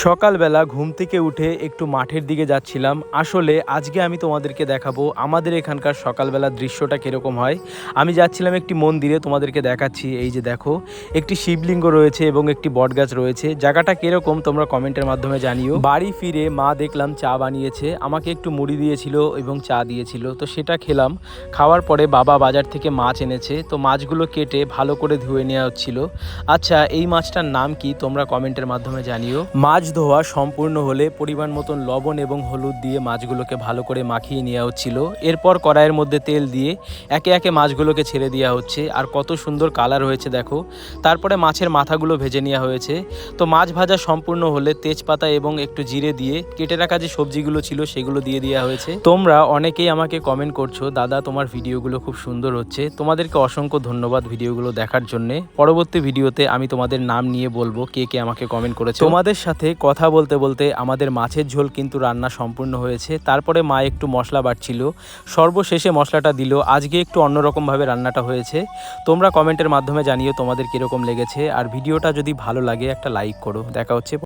সকালবেলা ঘুম থেকে উঠে একটু মাঠের দিকে যাচ্ছিলাম। আসলে আজকে আমি তোমাদেরকে দেখাবো আমাদের এখানকার সকালবেলার দৃশ্যটা কীরকম হয়। আমি যাচ্ছিলাম একটি মন্দিরে, তোমাদেরকে দেখাচ্ছি। এই যে দেখো, একটি শিবলিঙ্গ রয়েছে এবং একটি বটগাছ রয়েছে। জায়গাটা কীরকম তোমরা কমেন্টের মাধ্যমে জানিও। বাড়ি ফিরে মা দেখলাম চা বানিয়েছে, আমাকে একটু মুড়ি দিয়েছিল এবং চা দিয়েছিল, তো সেটা খেলাম। খাওয়ার পরে বাবা বাজার থেকে মাছ এনেছে, তো মাছগুলো কেটে ভালো করে ধুয়ে নেওয়া হচ্ছিল। আচ্ছা, এই মাছটার নাম কি তোমরা কমেন্টের মাধ্যমে জানিও। মাছ ধোয়া সম্পূর্ণ হলে পরিমাণ মতন লবণ এবং হলুদ দিয়ে মাছগুলোকে ভালো করে মাখিয়ে নেওয়া হচ্ছিল। এরপর কড়াইয়ের মধ্যে তেল দিয়ে একে একে মাছগুলোকে ছেড়ে দেওয়া হচ্ছে। আর কত সুন্দর কালার হয়েছে দেখো। তারপরে মাছের মাথাগুলো ভেজে নেওয়া হয়েছে। তো মাছ ভাজা সম্পূর্ণ হলে তেজপাতা এবং একটু জিরে দিয়ে কেটে রাখা যে সবজিগুলো ছিল সেগুলো দিয়ে দেওয়া হয়েছে। তোমরা অনেকেই আমাকে কমেন্ট করছো, দাদা তোমার ভিডিওগুলো খুব সুন্দর হচ্ছে। তোমাদেরকে অসংখ্য ধন্যবাদ ভিডিওগুলো দেখার জন্যে। পরবর্তী ভিডিওতে আমি তোমাদের নাম নিয়ে বলবো কে কে আমাকে কমেন্ট করেছে। তোমাদের সাথে কথা বলতে বলতে আমাদের মাছের ঝোল কিন্তু রান্না সম্পূর্ণ হয়েছে। তারপরে মা একটু মশলা বাটছিল, সর্বশেষে মশলাটা দিল। আজকে একটু অন্যরকমভাবে রান্নাটা হয়েছে। তোমরা কমেন্টের মাধ্যমে জানিও তোমাদের কীরকম লেগেছে। আর ভিডিওটা যদি ভালো লাগে একটা লাইক করো। দেখা হচ্ছে।